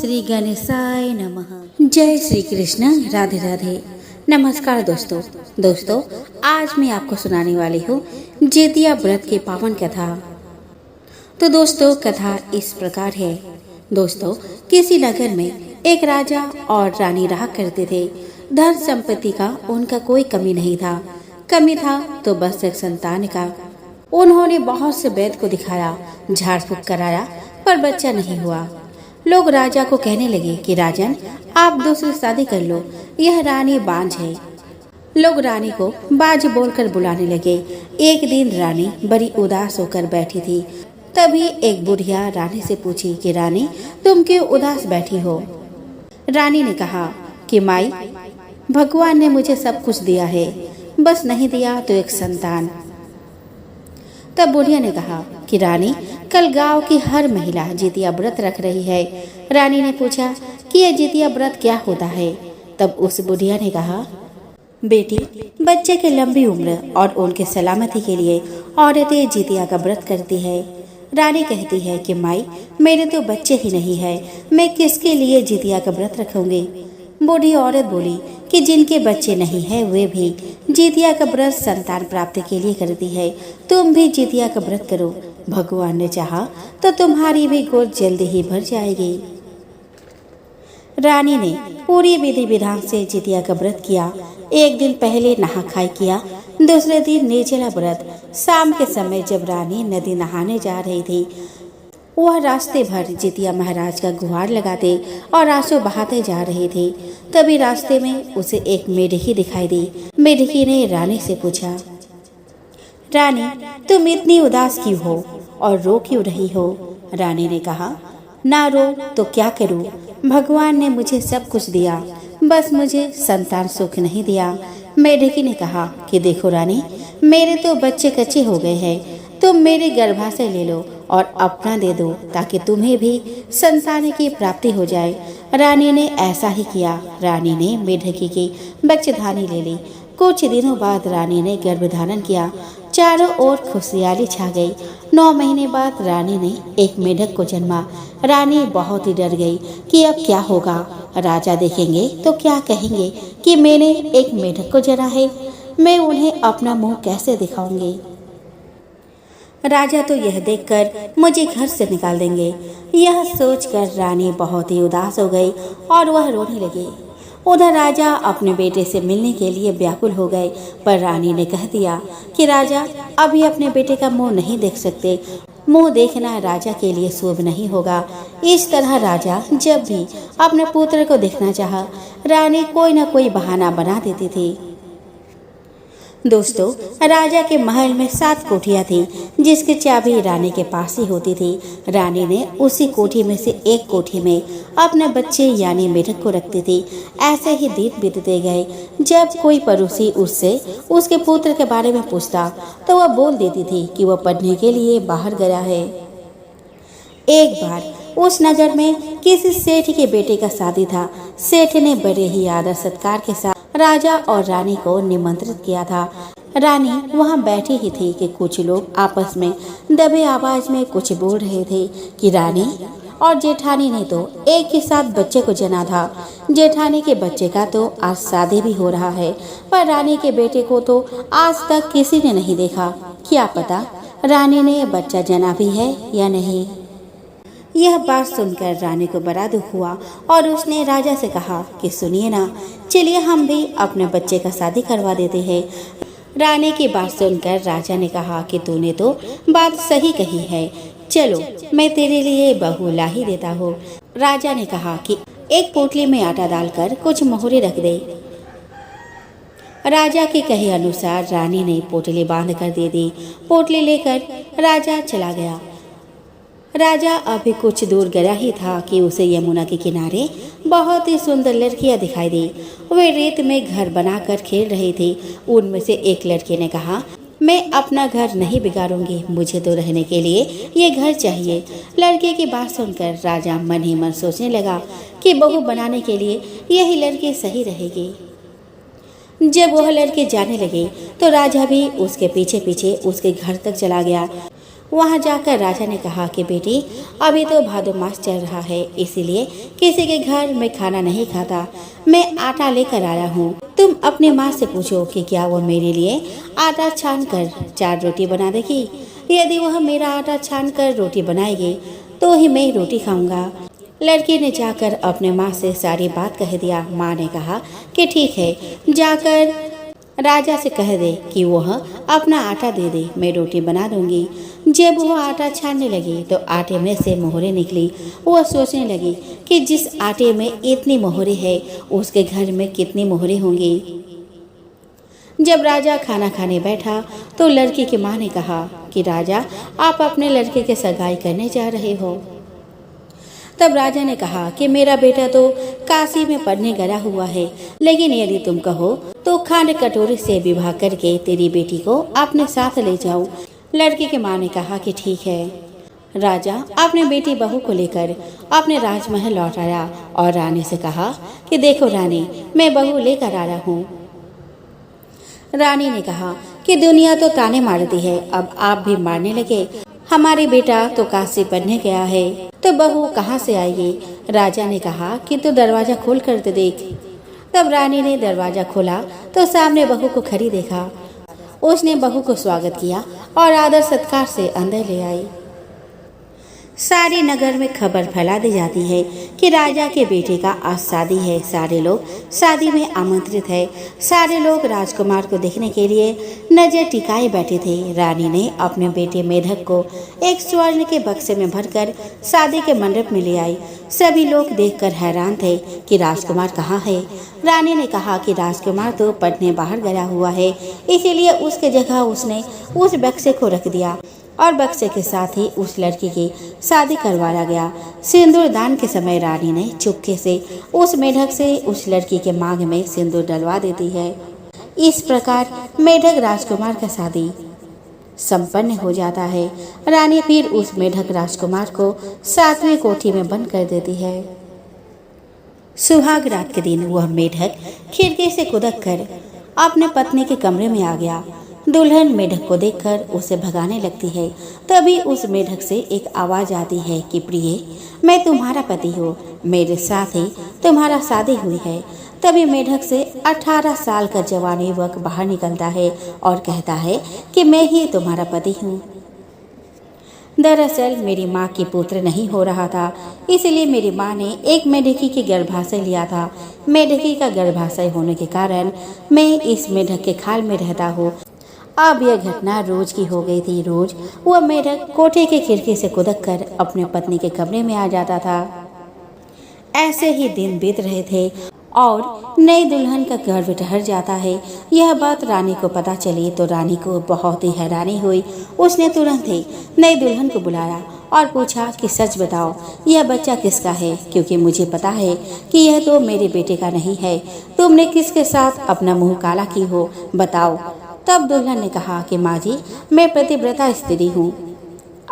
श्री गणेशाय नमः। जय श्री कृष्ण। राधे राधे। नमस्कार दोस्तों आज मैं आपको सुनाने वाली हूँ जितिया व्रत की पावन कथा। तो दोस्तों कथा इस प्रकार है। दोस्तों किसी नगर में एक राजा और रानी रहा करते थे। धन संपत्ति का उनका कोई कमी नहीं था। कमी था तो बस एक संतान का। उन्होंने बहुत से वैद्य को दिखाया, झाड़ फूक कराया, पर बच्चा नहीं हुआ। लोग राजा को कहने लगे कि राजन आप दूसरी शादी कर लो, यह रानी बांझ है। लोग रानी को बाज बोलकर बुलाने लगे। एक दिन रानी बड़ी उदास होकर बैठी थी। तभी एक बुढ़िया रानी से पूछी कि रानी तुम क्यों उदास बैठी हो। रानी ने कहा कि माई भगवान ने मुझे सब कुछ दिया है, बस नहीं दिया तो एक संतान। तब बुढ़िया ने कहा कि रानी कल गांव की हर महिला जितिया व्रत रख रही है। रानी ने पूछा कि यह जितिया व्रत क्या होता है। तब उस बुढ़िया ने कहा बेटी बच्चे की लंबी उम्र और उनके सलामती के लिए औरतें जितिया का व्रत करती है। रानी कहती है कि माई मेरे तो बच्चे ही नहीं है, मैं किसके लिए जितिया का व्रत रखूंगी। बूढ़ी औरत बोली कि जिनके बच्चे नहीं है वे भी जितिया का व्रत संतान प्राप्ति के लिए करती है। तुम भी जितिया का व्रत करो, भगवान ने चाहा तो तुम्हारी भी गोद जल्दी ही भर जाएगी। रानी ने पूरी विधि विधान से जितिया का व्रत किया। एक दिन पहले नहा खाई किया, दूसरे दिन निर्जला व्रत। शाम के समय जब रानी नदी नहाने जा रही थी, वह रास्ते भर जितिया महाराज का गुहार लगाते और आंसू बहाते जा रही थी। तभी रास्ते में उसे एक मेढकी दिखाई दी। मेढकी ने रानी से पूछा रानी तुम इतनी उदास क्यों हो और रो क्यों रही हो। रानी ने कहा ना रो तो क्या करूं, भगवान ने मुझे सब कुछ दिया, बस मुझे संतान सुख नहीं दिया। मेढकी ने कहा कि देखो रानी मेरे तो बच्चे कच्चे हो गए हैं, तुम मेरे गर्भाशय ले लो और अपना दे दो ताकि तुम्हें भी संतान की प्राप्ति हो जाए। रानी ने ऐसा ही किया। रानी ने मेढकी की बच्चेदानी ले ली। कुछ दिनों बाद रानी ने गर्भधारण किया। चारों ओर खुशहाली छा गई। 9 महीने बाद रानी ने एक मेढक को जन्मा। रानी बहुत ही डर गई कि अब क्या होगा। राजा देखेंगे तो क्या कहेंगे कि मैंने एक मेढक को जना है, मैं उन्हें अपना मुंह कैसे दिखाऊंगी। राजा तो यह देखकर मुझे घर से निकाल देंगे। यह सोचकर रानी बहुत ही उदास हो गई और वह रोने लगी। उधर राजा अपने बेटे से मिलने के लिए व्याकुल हो गए, पर रानी ने कह दिया कि राजा अभी अपने बेटे का मुंह नहीं देख सकते, मुंह देखना राजा के लिए शुभ नहीं होगा। इस तरह राजा जब भी अपने पुत्र को देखना चाहा, रानी कोई न कोई बहाना बना देती थी। दोस्तों राजा के महल में 7 कोठियां थी, जिसकी चाबी रानी के पास ही होती थी। रानी ने उसी कोठी में से एक कोठी में अपने बच्चे यानी मेढक को रखती थी। ऐसे ही दिन बीतते गए। जब कोई पड़ोसी उससे उसके पुत्र के बारे में पूछता तो वह बोल देती थी कि वह पढ़ने के लिए बाहर गया है। एक बार उस नगर में किसी सेठ के बेटे का शादी था। सेठ ने बड़े ही आदर सत्कार के साथ राजा और रानी को निमंत्रित किया था। रानी वहां बैठी ही थी कि कुछ लोग आपस में दबे आवाज में कुछ बोल रहे थे कि रानी और जेठानी ने तो एक के साथ बच्चे को जना था। जेठानी के बच्चे का तो आज शादी भी हो रहा है, पर रानी के बेटे को तो आज तक किसी ने नहीं देखा। क्या पता रानी ने बच्चा जना भी है या नहीं। यह बात सुनकर रानी को बड़ा दुख हुआ और उसने राजा से कहा कि सुनिए ना, चलिए हम भी अपने बच्चे का शादी करवा देते हैं। रानी की बात सुनकर राजा ने कहा कि तूने तो बात सही कही है, चलो मैं तेरे लिए बहू ला ही देता हूँ। राजा ने कहा कि एक पोटली में आटा डालकर कुछ मोहरे रख दे। राजा के कहे अनुसार रानी ने पोटली बांध कर दे दी। पोटली लेकर राजा चला गया। राजा अभी कुछ दूर गया ही था कि उसे यमुना के किनारे बहुत ही सुंदर लड़कियां दिखाई दी। वे रेत में घर बनाकर खेल रही थी। उनमें से एक लड़की ने कहा मैं अपना घर नहीं बिगाड़ूंगी, मुझे तो रहने के लिए ये घर चाहिए। लड़के की बात सुनकर राजा मन ही मन सोचने लगा कि बहू बनाने के लिए यही लड़की सही रहेगी। जब वह लड़के जाने लगे तो राजा भी उसके पीछे पीछे उसके घर तक चला गया। वहां जाकर राजा ने कहा कि बेटी, अभी तो भादो मास चल रहा है, इसीलिए किसी के घर में खाना नहीं खाता। मैं आटा लेकर आया हूँ। तुम अपनी माँ से पूछो कि क्या वो मेरे लिए आटा छान कर 4 रोटी बना देगी। यदि वह मेरा आटा छान कर रोटी बनाएगी तो ही मैं रोटी खाऊंगा। लड़की ने जाकर अपने माँ से सारी बात कह दिया। माँ ने कहा कि ठीक है, जाकर राजा से कह दे कि वह अपना आटा दे दे, मैं रोटी बना दूंगी। जब वह आटा छानने लगी तो आटे में से मोहरे निकली। वह सोचने लगी कि जिस आटे में इतनी मोहरे है उसके घर में कितनी मोहरे होंगी। जब राजा खाना खाने बैठा तो लड़की की माँ ने कहा कि राजा, आप अपने लड़के के सगाई करने जा रहे हो। तब राजा ने कहा कि मेरा बेटा तो काशी में पढ़ने गया हुआ है, लेकिन यदि तुम कहो तो खांड कटोरे से विवाह करके तेरी बेटी को अपने साथ ले जाऊं। लड़की की माँ ने कहा कि ठीक है। राजा अपने बेटी बहू को लेकर अपने राजमहल लौट आया और रानी से कहा कि देखो रानी, मैं बहू लेकर आया हूँ। रानी ने कहा कि दुनिया तो ताने मारती है, अब आप भी मारने लगे। हमारे बेटा तो काशी पढ़ने गया है, तो बहू कहाँ से आएगी। राजा ने कहा कि तू दरवाजा खोल कर दे देख। तब रानी ने दरवाजा खोला तो सामने बहू को खड़ी देखा। उसने बहू को स्वागत किया और आदर सत्कार से अंदर ले आई। सारे नगर में खबर फैला दी जाती है कि राजा के बेटे का आज शादी है। सारे लोग शादी में आमंत्रित है। सारे लोग राजकुमार को देखने के लिए नजर टिकाए बैठे थे। रानी ने अपने बेटे मेढक को एक स्वर्ण के बक्से में भरकर शादी के मंडप में ले आई। सभी लोग देखकर हैरान थे कि राजकुमार कहाँ है। रानी ने कहा कि राजकुमार तो पढ़ने बाहर गया हुआ है, इसीलिए उसके जगह उसने उस बक्से को रख दिया और बक्से के साथ ही उस लड़की की शादी करवाया गया। सिंदूर दान के समय रानी ने चुपके से उस मेढक से उस लड़की के मांग में सिंदूर डलवा देती है। इस प्रकार मेढक राजकुमार का शादी संपन्न हो जाता है। रानी फिर उस मेढक राजकुमार को 7वीं कोठी में बंद कर देती है। सुहाग रात के दिन वह मेढक खिड़की से कूदक कर अपने पत्नी के कमरे में आ गया। दुल्हन मेढक को देखकर उसे भगाने लगती है। तभी उस मेढक से एक आवाज आती है कि प्रिय, मैं तुम्हारा पति हूँ, मेरे साथ ही तुम्हारा शादी हुई है। तभी मेढक से 18 साल का जवान युवक बाहर निकलता है और कहता है कि मैं ही तुम्हारा पति हूँ। दरअसल मेरी माँ की पुत्र नहीं हो रहा था, इसलिए मेरी माँ ने एक मेढकी के गर्भाशय लिया था। मेढकी का गर्भाशय होने के कारण मैं इस मेढक के खाल में रहता हूँ। अब यह घटना रोज की हो गई थी। रोज वह मेढक कोठे की खिड़की से कूदक कर अपने पत्नी के कमरे में आ जाता था। ऐसे ही दिन बीत रहे थे और नई दुल्हन का गर्भ ठहर जाता है। यह बात रानी को पता चली तो रानी को बहुत ही हैरानी हुई। उसने तुरंत ही नई दुल्हन को बुलाया और पूछा कि सच बताओ, यह बच्चा किसका है, क्योंकि मुझे पता है कि यह तो मेरे बेटे का नहीं है। तुमने किसके साथ अपना मुंह काला की हो, बताओ। तब दुल्हन ने कहा कि माँ जी, मैं पतिव्रता स्त्री हूँ,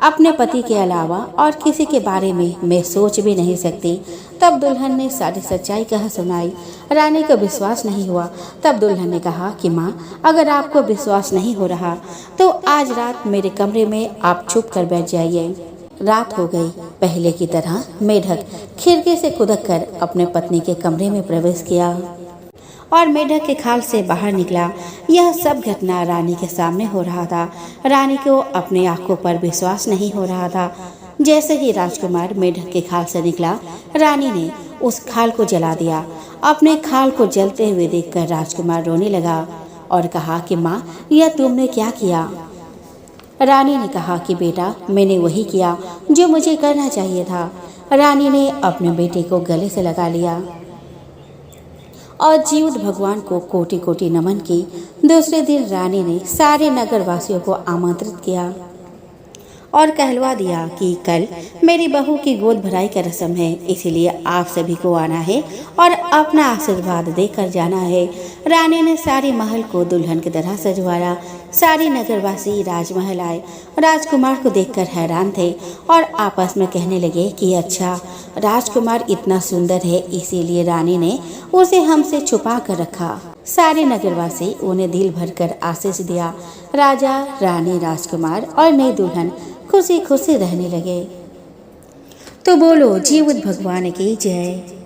अपने पति के अलावा और किसी के बारे में मैं सोच भी नहीं सकती। तब दुल्हन ने सारी सच्चाई कह सुनाई। रानी को विश्वास नहीं हुआ। तब दुल्हन ने कहा कि माँ, अगर आपको विश्वास नहीं हो रहा तो आज रात मेरे कमरे में आप छुप कर बैठ जाइए। रात हो गई। पहले की तरह मेढक खिड़की से कूदक कर अपने पत्नी के कमरे में प्रवेश किया और मेढक के खाल से बाहर निकला। यह सब घटना रानी के सामने हो रहा था। रानी को अपने आंखों पर विश्वास नहीं हो रहा था। जैसे ही राजकुमार मेढक के खाल से निकला, रानी ने उस खाल को जला दिया। अपने खाल को जलते हुए देखकर राजकुमार रोने लगा और कहा कि माँ, यह तुमने क्या किया। रानी ने कहा कि बेटा, मैंने वही किया जो मुझे करना चाहिए था। रानी ने अपने बेटे को गले से लगा लिया और जीवत भगवान को कोटि कोटि नमन की। दूसरे दिन रानी ने सारे नगर वासियों को आमंत्रित किया और कहलवा दिया कि कल मेरी बहू की गोद भराई का रस्म है, इसीलिए आप सभी को आना है और अपना आशीर्वाद देकर जाना है। रानी ने सारी महल को दुल्हन की तरह सजवाया। सारे नगरवासी राजमहल आए। राजकुमार को देखकर हैरान थे और आपस में कहने लगे कि अच्छा, राजकुमार इतना सुंदर है, इसीलिए रानी ने उसे हमसे छुपा कर रखा। सारे नगरवासी उन्हें दिल भरकर आशीष दिया। राजा, रानी, राजकुमार और नई दुल्हन खुशी खुशी रहने लगे। तो बोलो जीवत भगवान की जय।